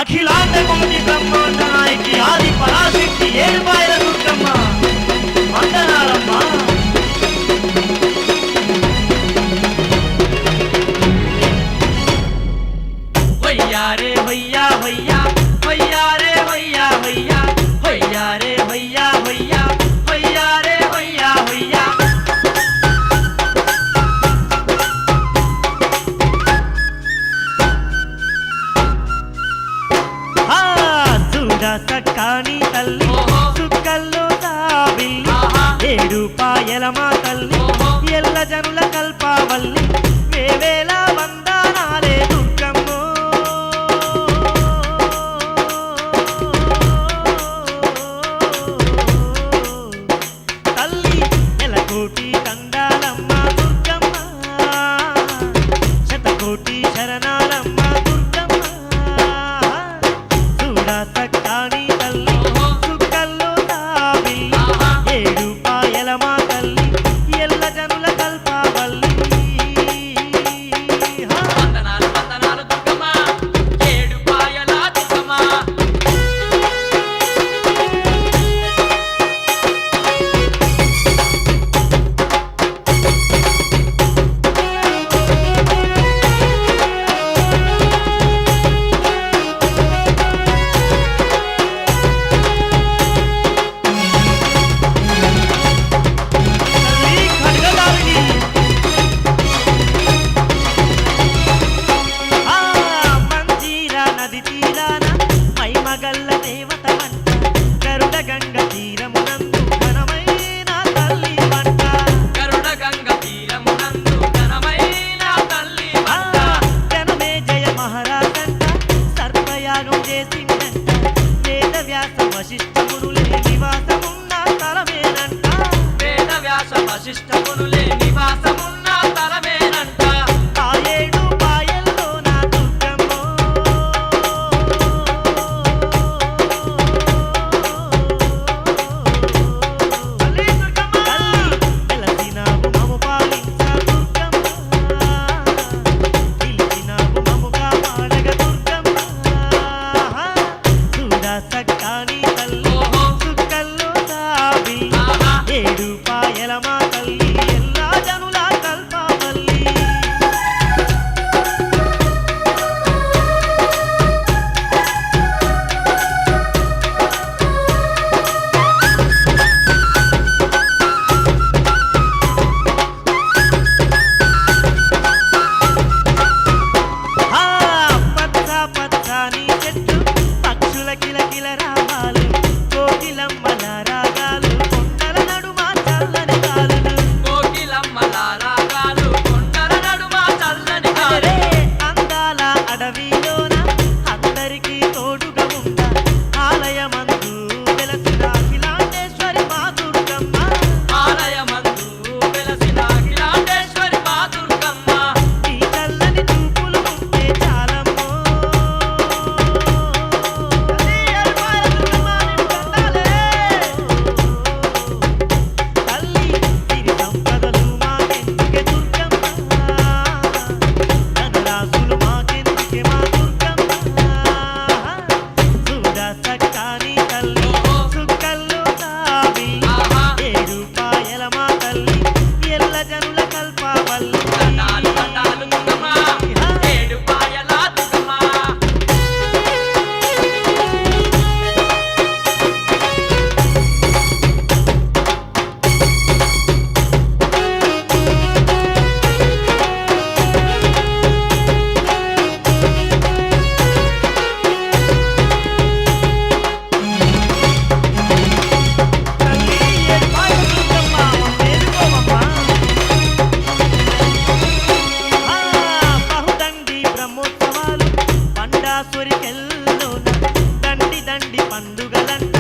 అఖిలాండ కోటి బ్రహ్మాండ నాయకి ఆది పరాశక్తి ఏడుపాయల దుర్గమ్మ వందనాలమ్మ. వయ్యారే వయ్యా వయ్యా వయ్యారే వయ్యా వయ్యా వయ్యారే వయ్యా వయ్యా వయ్యారే వయ్యా వయ్యా. సక్కాని తల్లి సుక్కల్లో తాబిల్లి ఏడుపాయల మా తల్లి ఎల్ల జనుల కల్పావల్లి వేవేల వందనాలే దుర్గమ్మో. తల్లి ఎలకోటి దండాలమ్మ దుర్గమ్మ శతకోటి శరణాలమ్మ దుర్గమ్మ. చూడా సక్కాని తల్లి సుక్కల్లో తాబిల్లి ఏడుపాయల మా తల్లి ఎల్ల జనుల కల్పావల్లి. వందనాలు వందనాలు దుర్గమ్మ ఏడుపాయల దుర్గమ్మ. తల్లి ఖడ్గదారిణి మంజీరా నది తీరాన మైమగల్ల దేవత వంట గరుడ గంగ తీరమునందు ఘనమైన తల్లి వంట. గరుడ గంగ తీరమునందు ఘనమైన తల్లి వంట. జనమే జయ మహారాజంట సర్వయాగం చేసిందంట వేద వ్యాస వశిష్ఠ మునులే నివాసమున్న తలమేనంట. వేద వ్యాస వశిష్ఠ మునులే నివాసమున్న తలమేనంట. ఆ ఏడు పాయల్లో నా దుర్గమ్మో. తల్లి వెలసినావు మము పాలించ దుర్గమ్మ పిలిచినావు మముగా పాడగ దుర్గమ్మ. చూడా సక్కాని తల్లి సుక్కల్లో తాబిల్లి ఏడుపాయల మా తల్లి ఎల్లా జనుల కల్పావల్లి. పచ్చ పచ్చని చెట్టు పక్షుల కిలకిల రావాలు కోకిలమ్మల రాగాలు కొండల నడుమ చల్లని గాలులు. కోకిలమ్మల రాగాలు కొండల నడుమ చల్లని గాలి. అరే అందాల అడవిలోన అందరికీ తోడుగా ఉండ ఆలయమందు వెలసిన అఖిలాండేశ్వరి మా దుర్గమ్మ. ఆలయమందు వెలసిన అఖిలాండేశ్వరి మా దుర్గమ్మ. ఈ చల్లని చూపులు ఉంటే చాలమ్మో. తల్లి ఏడుపాయల దుర్గమ్మ నిన్ను దండాలే. తల్లి సిరి సంపదలు మాకెందుకే దుర్గమ్మ ధనరాశులు మాకెందుకే మా దుర్గమ్మ. చూడా సక్కాని తల్లి సుక్కల్లో తాబిల్లి ఏడుపాయల మా తల్లి ఎల్ల జనుల కల్పావల్లి. దండాలు దండాలు దుర్గమ్మ ఏడుపాయల దుర్గమ్మ. తల్లి ఏడుపాయల దుర్గమ్మ మేలుకోవమ్మా. బహుదండి బ్రహ్మోత్సవాలు పండాసురి కెల్లోన దండి దండి పండుగలంట